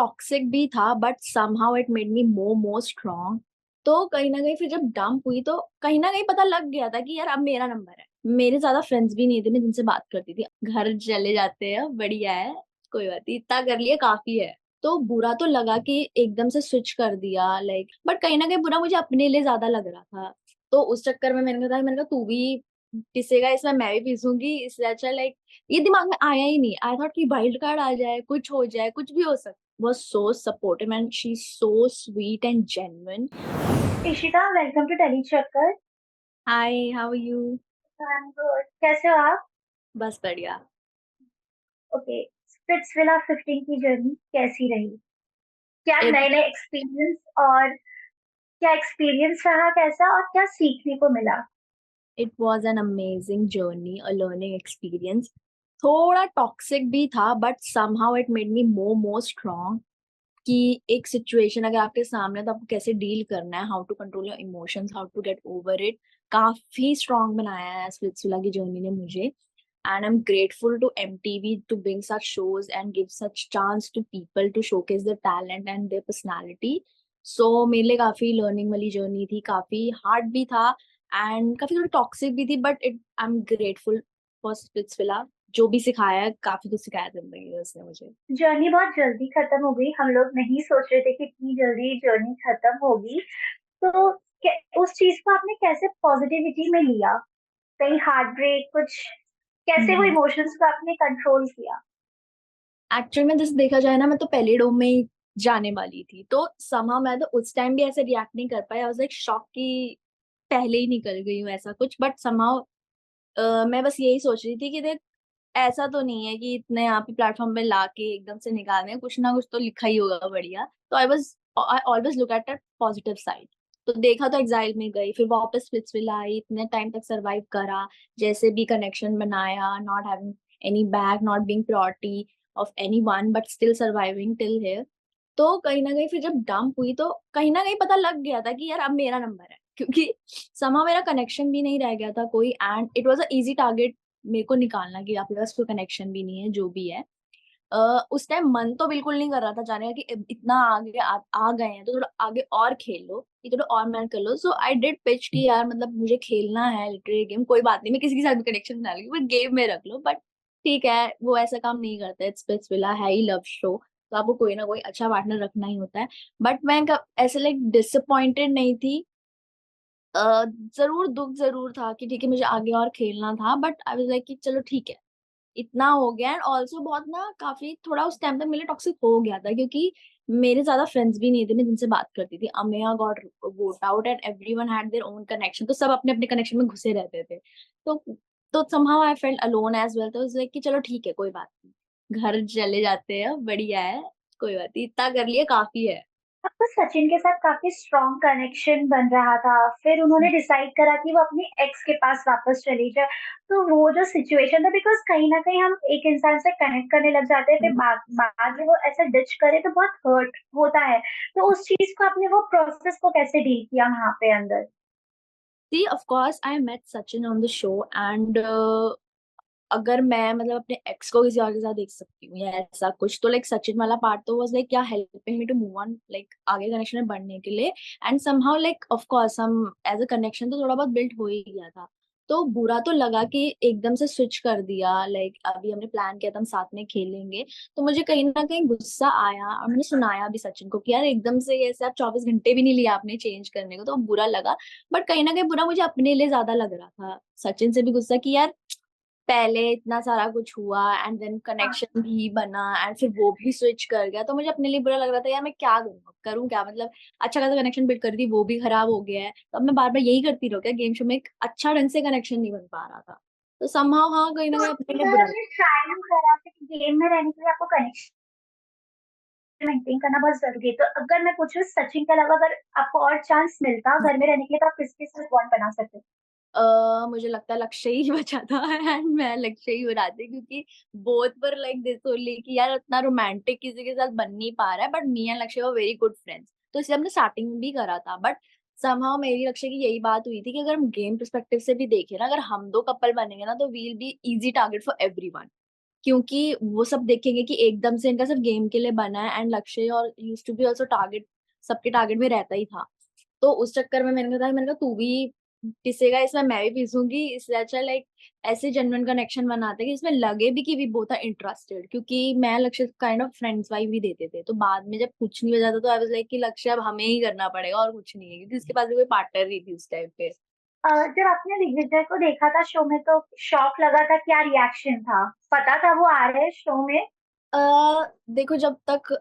Toxic भी था but somehow it made me more strong. तो कहीं न कहीं फिर जब डंप हुई तो कहीं न कहीं पता लग गया था कि यार अब मेरा नंबर है। मेरे ज़्यादा फ्रेंड्स भी नहीं थे मैं जिनसे बात करती थी। घर चले जाते हैं, बढ़िया है, कोई बात नहीं, इतना कर लिया काफ़ी है। तो बुरा तो लगा कि एकदम से स्विच कर दिया लाइक बट कहीं न कहीं बुरा मुझे अपने लिए ज़्यादा लग रहा था। तो उस चक्कर में मैंने कहा तू भी पिसेगा इसमें मैं भी पिसूँगी, इससे अच्छा लाइक ये दिमाग में आया ही नहीं। आई थॉट कि वाइल्ड कार्ड आ जाए, कुछ हो जाए, कुछ भी हो सकता है। Was so supportive and she is so sweet and genuine. Ishita, welcome to Telly Chakkar. Hi, how are you? I am good. कैसे हो आप? बस बढ़िया। ओके। स्पिट्सविला 15 की जर्नी कैसी रही? क्या इट नए नए एक्सपीरियंस और क्या एक्सपीरियंस रहा कैसा और क्या सीखने को मिला? It was an amazing journey, a learning experience. थोड़ा टॉक्सिक भी था but somehow it made me more strong कि एक सिचुएशन अगर आपके सामने है तो आपको कैसे डील करना है, how to control your emotions, how to get over it. काफ़ी स्ट्रांग बनाया है स्पिट्सविला की जर्नी ने मुझे। And I'm grateful to MTV to bring such shows and give such chance to people to showcase their talent and their personality. So मेरे लिए काफ़ी learning वाली जर्नी थी, काफ़ी हार्ड भी था एंड काफ़ी थोड़ी टॉक्सिक भी थी but it I am grateful for Splitsvilla. जो भी सिखाया है, काफ़ी कुछ सिखाया ज़िंदगी में उसने मुझे। जर्नी बहुत जल्दी खत्म हो गई। हम लोग नहीं सोच रहे थे कि इतनी जल्दी जर्नी खत्म होगी। तो उस चीज को आपने कैसे पॉजिटिविटी में लिया? कहीं हार्ट ब्रेक कुछ? कैसे वो हुँ। इमोशंस को आपने कंट्रोल किया? एक्चुअल में जैसे देखा जाए ना मैं तो पहले डोम में ही जाने वाली थी, तो समहाउ मैं तो उस टाइम भी ऐसे रिएक्ट नहीं कर पाई। आई वाज़ लाइक शॉक कि पहले ही निकल गई हूँ ऐसा कुछ बट समहाउ मैं बस यही सोच रही थी कि देख ऐसा तो नहीं है कि इतने यहाँ पे प्लेटफ़ॉर्म पे लाके एकदम से निकाल दें, कुछ ना कुछ तो लिखा ही होगा बढ़िया। तो I always look at that positive side. तो देखा तो एक्साइल में गई, फिर वापस स्पिट्सविला आई, इतने टाइम तक सर्वाइव करा, जैसे भी कनेक्शन बनाया, not having any back, not being priority of anyone but still surviving till here. तो कहीं न कहीं फिर जब डंप हुई तो कहीं न कहीं पता लग गया था कि यार अब मेरा नंबर है। क्योंकि समहाउ मेरा कनेक्शन भी नहीं रह गया था कोई and it was a easy target मेरे को निकालना कि आपके पास कोई कनेक्शन भी नहीं है, जो भी है। उस टाइम मन तो बिल्कुल नहीं कर रहा था जाने का कि इतना आगे आ गए हैं तो थोड़ा आगे और खेल लो, ये थोड़ा और मेहनत कर लो। सो आई डिड पिच कि यार मतलब मुझे खेलना है लिटरेरी गेम, कोई बात नहीं मैं किसी के साथ भी कनेक्शन बना लूँगी बट गेम में रख लो। बट ठीक है, वो ऐसा काम नहीं करता है, स्पिट्सविला है ही लव शो, तो आपको कोई ना कोई अच्छा पार्टनर रखना ही होता है। बट मैं क ऐसे लाइक डिसअपॉइंटेड नहीं थी। अ, ज़रूर दुःख ज़रूर था कि ठीक है मुझे आगे और खेलना था बट आई वाज़ लाइक कि चलो ठीक है, इतना हो गया एंड ऑल्सो बहुत ना काफ़ी थोड़ा उस टाइम तक मेरे लिए टॉक्सिक हो गया था क्योंकि मेरे ज़्यादा फ्रेंड्स भी नहीं थे मैं जिनसे बात करती थी। Ameya got vote out and everyone had their own connection, तो सब अपने-अपने कनेक्शन में घुसे रहते थे। तो somehow I felt alone as well, तो आई वाज़ लाइक कि चलो ठीक है, कोई बात नहीं। घर चले जाते हैं, बढ़िया है, कोई बात नहीं, इतना कर लिया काफ़ी है। आपका सचिन के साथ काफ़ी स्ट्रॉन्ग कनेक्शन बन रहा था, फिर उन्होंने डिसाइड करा कि वो अपनी एक्स के पास वापस चली जाए। तो वो जो सिचुएशन था, बिकॉज़ कहीं न कहीं हम एक इंसान से कनेक्ट करने लग जाते हैं, फिर हुँ। बाद बाद में वो ऐसा डिच करे तो बहुत हर्ट होता है। तो उस चीज़ को आपने वो प्रोसेस को कैसे डील किया वहाँ पे अंदर? See, of course, I met Sachin on the show and अगर मैं मतलब अपने एक्स को किसी और के साथ देख सकती हूँ या ऐसा कुछ तो लाइक सचिन वाला पार्ट तो was like yeah helping me to move on like आगे कनेक्शन में बढ़ने के लिए and somehow like of course हम एज़ अ कनेक्शन तो थोड़ा बहुत बिल्ड हो ही गया था। तो बुरा तो लगा कि एकदम से स्विच कर दिया लाइक अभी हमने प्लान किया था हम साथ में खेलेंगे। तो मुझे कहीं न कहीं गुस्सा आया और मैंने सुनाया भी सचिन को कि यार एकदम से ऐसे आप 24 घंटे भी नहीं लिया आपने चेंज करने को, तो बुरा लगा। बट कहीं न कहीं बुरा मुझे अपने लिए ज़्यादा लग रहा था। सचिन से भी गुस्सा कि यार पहले इतना सारा कुछ हुआ एंड देन हाँ। कनेक्शन भी बना एंड फिर वो भी स्विच कर गया, तो मुझे अपने लिए बुरा लग रहा था यार मैं क्या करूँ क्या? मतलब अच्छा खासा कनेक्शन बिल्ड कर दी, वो भी खराब हो गया है। तो अब मैं बार-बार यही करती रहूँ क्या? गेम शो में एक अच्छा ढंग से कनेक्शन नहीं बन पा रहा था। तो समहाउ हाँ, कहीं न तो कहीं अपने लिए अगर बुरा आपने ट्राई करा कि गेम में रहने के लिए आपको कनेक्शन मेंटेन करना बहुत ज़रूरी है। तो अगर मैं पूछूँ सचिन के अलावा अगर आपको और चांस मिलता घर में रहने के लिए तो आप किसके साथ बॉन्ड बना सकते? मुझे लगता है लक्ष्य ही बचा था एंड मैं लक्ष्य ही बनाती क्योंकि both were like this only कि यार इतना रोमांटिक किसी के साथ बन नहीं पा रहा है बट मी एंड लक्ष्य वर वेरी गुड फ्रेंड्स, तो इसलिए हमने स्टार्टिंग में भी करा था बट समहाउ मेरी लक्ष्य की यही बात हुई थी कि अगर हम गेम पर्सपेक्टिव से भी देखें ना, अगर हम दो कपल बनेंगे ना तो we will be easy target for everyone. क्योंकि वो सब देखेंगे कि एकदम से इनका सिर्फ गेम के लिए बना है, एंड लक्ष्य और used to be also target, सबके टारगेट में रहता ही था। तो उस चक्कर में मैंने कहा तू भी पिसेगा इसमें, मैं भी पिसूंगी, इससे अच्छा लाइक ऐसे जेन्युइन कनेक्शन बनाते कि इसमें लगे भी कि वी बोथ आर इंटरेस्टेड, क्योंकि मैं लक्ष्य काइंड ऑफ फ्रेंड्स वाइब भी देते थे। तो बाद में जब कुछ नहीं बजा था तो आई वाज लाइक कि लक्ष्य अब हमें ही करना पड़ेगा और कुछ नहीं है, क्योंकि उसके पास भी कोई पार्टनर नहीं थी उस टाइम पे। जब आपने दिग्विजय को देखा था शो में तो शॉक लगा था, क्या रिएक्शन था? पता था वो आ रहे हैं शो में? अ देखो, जब तक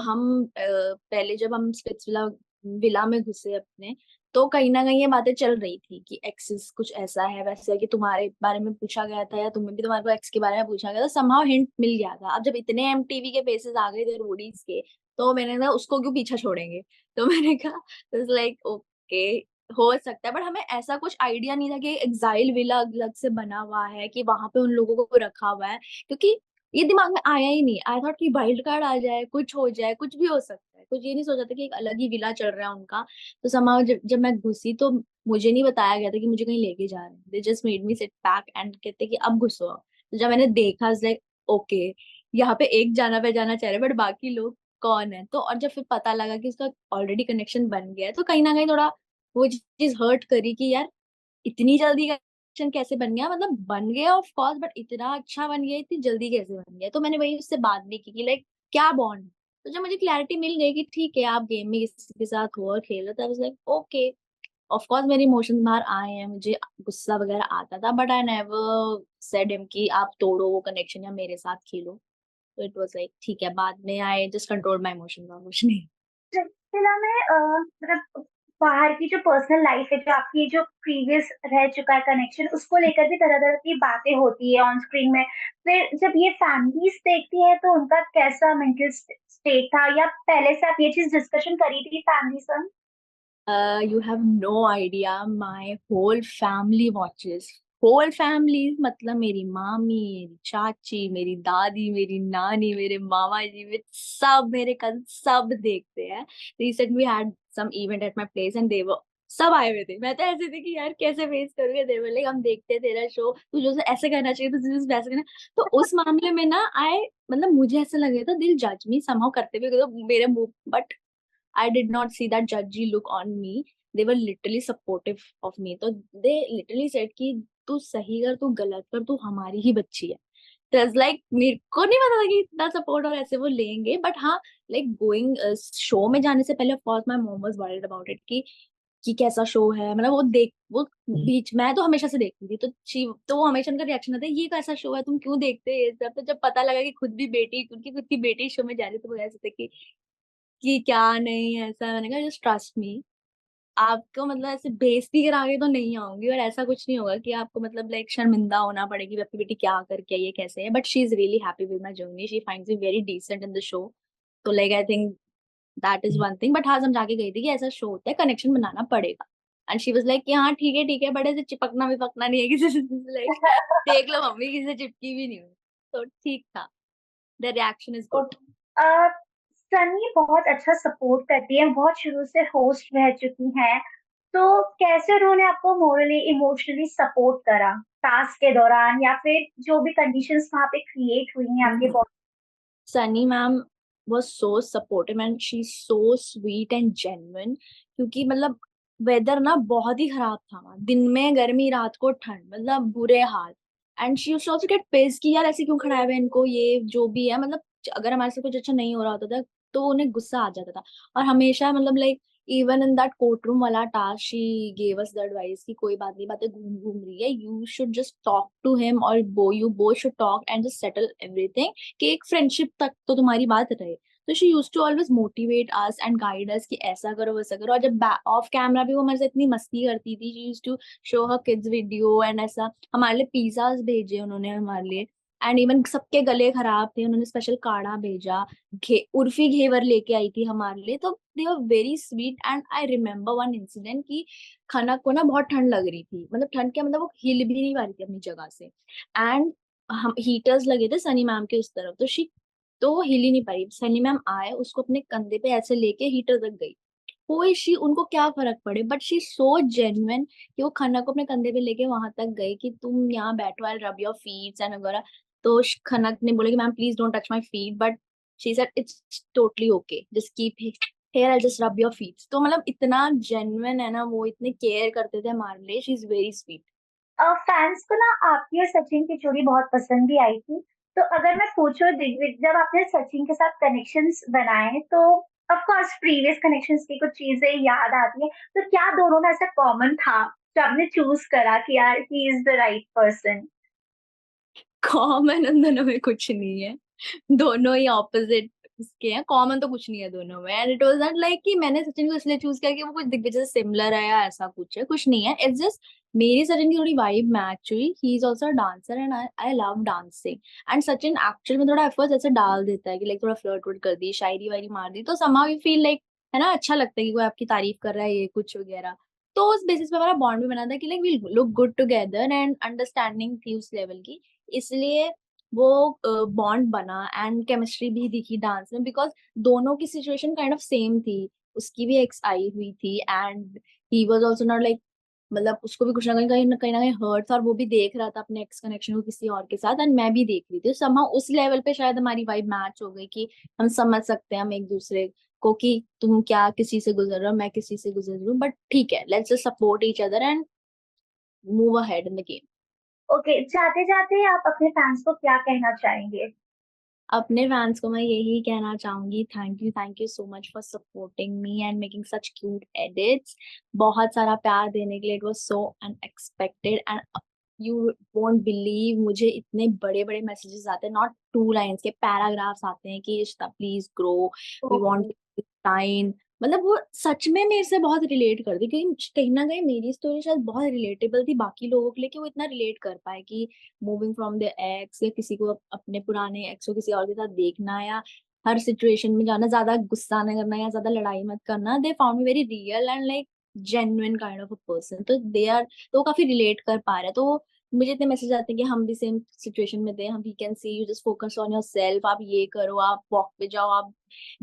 हम पहले जब हम स्पिट्सविला विला में घुसे अपने, तो कहीं ना कहीं ये बातें चल रही थी कि एक्सिस कुछ ऐसा है वैसा है, कि तुम्हारे बारे में पूछा गया था या तुम्हें भी तुम्हारे को एक्स के बारे में पूछा गया था, समहाउ हिंट मिल गया था। अब जब इतने एमटीवी के फेसेस आ गए थे रोडीज के, तो मैंने कहा उसको क्यों पीछा छोड़ेंगे। तो मैंने कहा लाइक ओके, हो सकता है, बट हमें ऐसा कुछ आइडिया नहीं था कि एक्साइल विला अलग से बना हुआ है, कि वहां पे उन लोगों को रखा हुआ है, क्योंकि ये दिमाग में आया ही नहीं। आई थॉट कि वाइल्ड कार्ड आ जाए, कुछ हो जाए, कुछ भी हो सकता है, कुछ ये नहीं सोचा था कि एक अलग ही विला चल रहा है उनका। तो समाव जब मैं घुसी तो मुझे नहीं बताया गया था कि मुझे कहीं लेके जा रहे हैं, they just made me sit back and कहते कि अब घुसो। तो जब मैंने देखा लाइक ओके, यहाँ पे एक जाना पहचाना चेहरा, बट बाकी लोग कौन है। तो और जब फिर पता लगा कि उसका ऑलरेडी कनेक्शन बन गया है, तो कहीं ना कहीं थोड़ा वो चीज हर्ट करी कि यार इतनी जल्दी कनेक्शन कैसे बन गया, मतलब बन गया ऑफ कोर्स, बट इतना अच्छा बन गया, इतनी जल्दी कैसे बन गया। तो मैंने वही उससे बात भी की कि लाइक क्या बॉन्ड। तो जब मुझे क्लैरिटी मिल गई कि ठीक है आप गेम में किसी के साथ हो और खेल रहे, तब लाइक ओके। ऑफ कोर्स मेरे इमोशंस बाहर आए हैं, मुझे गुस्सा वगैरह आता था, but I never said him कि आप तोड़ो वो कनेक्शन या मेरे साथ खेलो। तो इट वाज लाइक ठीक है, बाद में I just control my emotions और कुछ नहीं। सिलसिला में मतलब बाहर की जो पर्सनल लाइफ है, जो आपकी जो प्रीवियस रह चुका है कनेक्शन, उसको लेकर भी तरह तरह की बातें होती है ऑन स्क्रीन में। फिर जब ये फैमिलीज देखती है तो उनका कैसा मेंटल स्टेट था, या पहले से आप ये चीज डिस्कशन करी थी फैमिली संग? You have no idea. My whole family watches. Whole family मतलब मेरी मामी, मेरी चाची, मेरी दादी, मेरी नानी, मेरे मामा जी, वे सब मेरे कजन सब देखते हैं। Recent we had some event at my place and they were सब आए हुए थे। मैं तो ऐसे थी कि यार कैसे फेस करोगे, दे वर लाइक हम देखते हैं तेरा शो, तुझे ऐसे करना चाहिए, तुझे वैसे करना। तो उस मामले में ना आए, मतलब मुझे ऐसा लगे था दिल जज मी समहाउ करते हुए तो मेरे मुंह, but I did not see that judgy look on me. They were literally supportive of me. तो they literally said कि तू सही कर, तू गलत कर, तू हमारी ही बच्ची है। तो लाइक मेरे को नहीं पता था कि इतना सपोर्ट और ऐसे वो लेंगे, बट हाँ, लाइक गोइंग शो में जाने से पहले of course my mom was worried about it कि कैसा शो है, मतलब वो देख वो बीच मैं तो हमेशा से देखती थी, तो तो वो हमेशा उनका रिएक्शन आता है ये कैसा शो है, तुम क्यों देखते हैं ये सब। तो जब पता लगा कि खुद भी बेटी, उनकी खुद की बेटी शो में जा रही है, तो वो ऐसे थे कि क्या नहीं है ऐसा। मैंने कहा जस्ट ट्रस्ट मी, आपको मतलब ऐसे बेइज्जती करा के तो नहीं आऊंगी, और ऐसा कुछ नहीं होगा कि आपको मतलब लाइक शर्मिंदा होना पड़ेगी आपकी बेटी क्या करके आई है कैसे है। But she is really happy with my journey, she finds me very decent in the show. तो like I think that is one thing. But हाँ समझा के गई थी कि ऐसा शो होता है, कनेक्शन बनाना पड़ेगा। एंड शी वाज लाइक कि हाँ ठीक है, बट ऐसे चिपकना विपकना नहीं है किसी से। लाइक देख लो मम्मी किसी से चिपकी भी नहीं हुई। तो ठीक था, द रिएक्शन इज गुड। अ, सनी बहुत अच्छा सपोर्ट करती है, बहुत शुरू से होस्ट रह चुकी हैं। तो कैसे उन्होंने आपको मोरली इमोशनली सपोर्ट करा टास्क के दौरान, या फिर जो भी कंडीशंस वहां पे क्रिएट हुई हैं आपके body? Sunny ma'am was so supportive and she's so sweet and genuine, क्योंकि मतलब वेदर ना बहुत ही खराब था वहाँ, दिन में गर्मी रात को ठंड, मतलब बुरे हाल। And she used also get page कि यार ऐसे क्यों खड़ा है इनको, ये जो भी है, मतलब अगर हमारे से कुछ अच्छा नहीं हो रहा होता था तो उन्हें गुस्सा आ जाता था। और हमेशा मतलब like even in that court room वाला task she gave us the advice कि कोई बात नहीं, बातें घूम घूम रही है, you should just talk to him, और बो you both should talk and just settle everything, कि एक फ्रेंडशिप तक तो तुम्हारी बात रहे। तो she use to always motivate us and guide us कि ऐसा करो वैसा करो। और जब ऑफ कैमरा भी वो हमारे साथ इतनी मस्ती करती थी, she use to show her kids video and ऐसा। हमारे लिए पिज्जाज भेजे उन्होंने हमारे लिए, एंड इवन सबके गले खराब थे, उन्होंने स्पेशल काढ़ा भेजा। उर्फी घेवर लेके आई थी हमारे लिए। तो they were very sweet. And I remember one incident कि खनक को ना बहुत ठंड लग रही थी, मतलब ठंड क्या, मतलब वो हिल भी नहीं पा रही थी अपनी जगह से। एंड हम हीटर्स लगे थे सनी मैम के उस तरफ, तो वो हिल ही नहीं पाई। सनी मैम आए, उसको अपने कंधे पे ऐसे लेके हीटर तक गई। कोई शी उनको क्या फर्क पड़े, बट शी सो जेन्युइन कि वो खन्ना को अपने कंधे पे लेके वहां तक गई कि तुम यहाँ बैठो, आई रब योर फीट्स एंड वगैरह। तो खनक ने बोला कि ma'am please don't touch my feet, but she said it's totally okay, just keep here, I just rub your feet. तो मतलब इतना जेन्युइन है ना, वो इतने केयर करते थे हमारे लिए, she is very sweet. Fans को ना आपकी और सचिन की जोड़ी बहुत पसंद भी आई थी। तो अगर मैं पूछूं दिग्विजय, जब आपने सचिन के साथ कनेक्शंस बनाए तो ऑफ कोर्स प्रीवियस कनेक्शंस की कुछ चीजें याद आती है, तो क्या दोनों में ऐसा कॉमन था जो आपने चूज करा कि यार he is the right person? Common उन दोनों में कुछ नहीं है, दोनों ही ऑपोजिट उसके हैं, कॉमन तो कुछ नहीं है दोनों में। And it was not like कि मैंने सचिन को इसलिए चूज किया कि वो कुछ दिग्विजय से सिमिलर है या ऐसा कुछ है, कुछ नहीं है। इट्स जस्ट मेरी सचिन की थोड़ी वाइब मैच हुई, he is also a dancer and I love dancing. And Sachin actual में थोड़ा एफर्ट्स ऐसे डाल देता है कि लाइक थोड़ा फ्लर्ट वर्ट कर दी, शायरी वायरी मार दी, तो somehow you feel like, है ना, अच्छा लगता है कि कोई आपकी तारीफ कर रहा है ये कुछ वगैरह। तो उस बेसिस पे हमारा बॉन्ड भी बना था कि like we look good together, and understanding थी उस लेवल की, इसलिए वो बॉन्ड बना। एंड केमिस्ट्री भी दिखी डांस में, बिकॉज दोनों की सिचुएशन काइंड ऑफ सेम थी। उसकी भी एक्स आई हुई थी, and he was also not like, मतलब उसको भी कुछ ना कहीं हर्ट था, और वो भी देख रहा था अपने एक्स कनेक्शन को किसी और के साथ, एंड मैं भी देख रही थी। समा उस लेवल पे शायद हमारी वाइब मैच हो गई कि हम समझ सकते हैं हम एक दूसरे को, कि तुम क्या किसी से गुजर रहे हो, मैं किसी से गुजर रही हूँ, बट ठीक है, let's just support each other and move ahead in the game. Okay, जाते जाते आप अपने फैंस को क्या कहना चाहेंगे? अपने फैंस को मैं यही कहना चाहूंगी, thank you so much for supporting me and making such cute edits. बहुत सारा प्यार देने के लिए, it was so unexpected. And you won't believe, मुझे इतने बड़े बड़े मैसेजेस आते हैं, नॉट 2 लाइन्स के, पैराग्राफ्स आते हैं कि Ishita please grow, we want time. मतलब वो सच में मेरे से बहुत रिलेट करती, क्योंकि कहीं ना कहीं मेरी स्टोरी शायद बहुत रिलेटेबल थी बाकी लोगों के लिए, कि वो इतना रिलेट कर पाए कि मूविंग फ्रॉम द एक्स, या किसी को अपने पुराने एक्स को किसी और के साथ देखना, या हर सिचुएशन में जाना, ज्यादा गुस्सा नहीं करना या ज्यादा लड़ाई मत करना। They found me very real and like genuine kind of a person, तो दे आर, तो वो काफी रिलेट कर पा रहे हैं। तो मुझे इतने मैसेज आते हैं कि हम भी सेम सिचुएशन में थे, हम we can see you, just focus on yourself, आप ये करो, आप वॉक पे जाओ, आप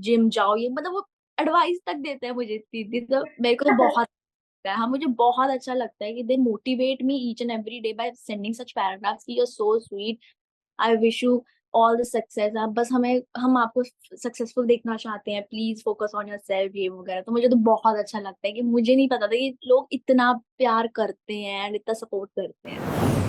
जिम जाओ, ये मतलब वो एडवाइस तक देते हैं मुझे इतनी इतनी, तो मेरे को तो बहुत लगता है, हाँ मुझे बहुत अच्छा लगता है कि they motivate me each and every day by sending such paragraphs की, you are so sweet, I wish you all the success, आप बस हमें, हम आपको सक्सेसफुल देखना चाहते हैं, please focus on yourself, ये वगैरह। तो मुझे तो बहुत अच्छा लगता है कि मुझे नहीं पता था कि लोग इतना प्यार करते हैं एंड इतना सपोर्ट करते हैं।